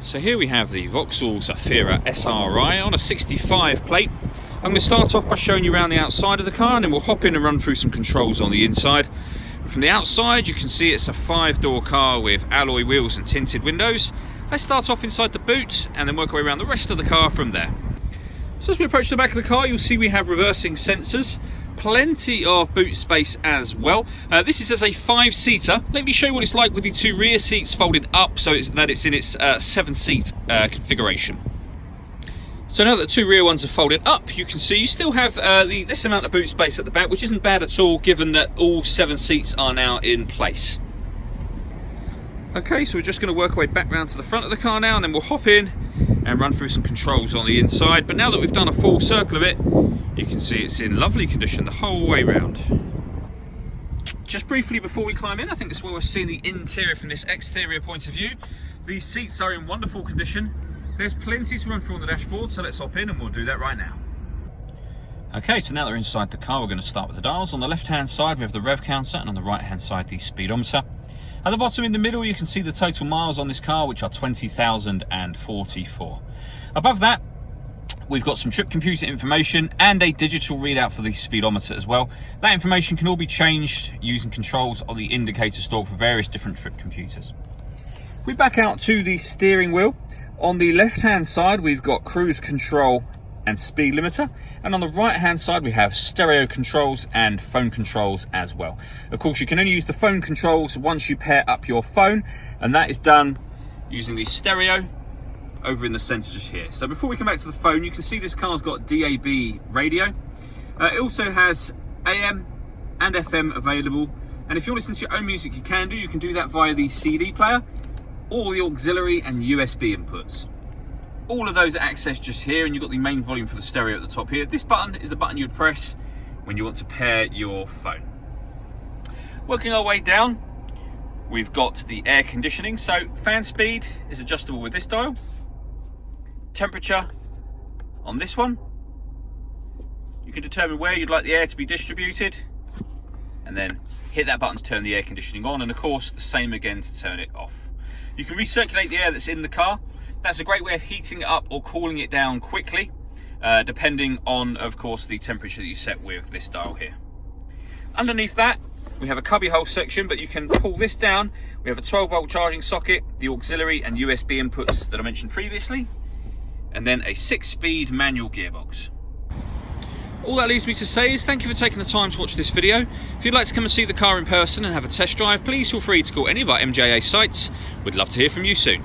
So here we have the Vauxhall Zafira SRI on a 65 plate. I'm going to start off by showing you around the outside of the car, and then we'll hop in and run through some controls on the inside. From the outside you can see it's a 5-door car with alloy wheels and tinted windows. Let's start off inside the boot and then work our way around the rest of the car from there. So as we approach the back of the car, you'll see we have reversing sensors. Plenty of boot space as well. This is as a 5-seater. Let me show you what it's like with the 2 rear seats folded up so that it's in its 7-seat configuration. So now that the 2 rear ones are folded up, you can see you still have this amount of boot space at the back, which isn't bad at all given that all 7 seats are now in place. Okay, so we're just going to work our way back round to the front of the car now, and then we'll hop in and run through some controls on the inside. But now that we've done a full circle of it, you can see it's in lovely condition the whole way round. Just briefly before we climb in, I think it's well worth seeing the interior from this exterior point of view. The seats are in wonderful condition. There's plenty to run through on the dashboard, so let's hop in and we'll do that right now. Okay, so now that we're inside the car, we're going to start with the dials. On the left hand side we have the rev counter, and on the right hand side the speedometer. At the bottom in the middle you can see the total miles on this car, which are 20,044. Above that we've got some trip computer information and a digital readout for the speedometer as well. That information can all be changed using controls on the indicator stalk for various different trip computers. We back out to the steering wheel. On the left hand side we've got cruise control and speed limiter, and on the right hand side we have stereo controls and phone controls as well. Of course you can only use the phone controls once you pair up your phone, and that is done using the stereo over in the centre just here. So before we come back to the phone, you can see this car's got DAB radio. It also has AM and FM available, and if you're listening to your own music you can do that via the CD player or the auxiliary and USB inputs. All of those are accessed just here, and you've got the main volume for the stereo at the top here. This button is the button you would press when you want to pair your phone. Working our way down, we've got the air conditioning. So fan speed is adjustable with this dial. Temperature on this one. You can determine where you'd like the air to be distributed, and then hit that button to turn the air conditioning on, and of course the same again to turn it off. You can recirculate the air that's in the car. That's a great way of heating it up or cooling it down quickly, depending on, of course, the temperature that you set with this dial here. Underneath that, we have a cubbyhole section, but you can pull this down. We have a 12-volt charging socket, the auxiliary and USB inputs that I mentioned previously, and then a 6-speed manual gearbox. All that leaves me to say is thank you for taking the time to watch this video. If you'd like to come and see the car in person and have a test drive, please feel free to call any of our MJA sites. We'd love to hear from you soon.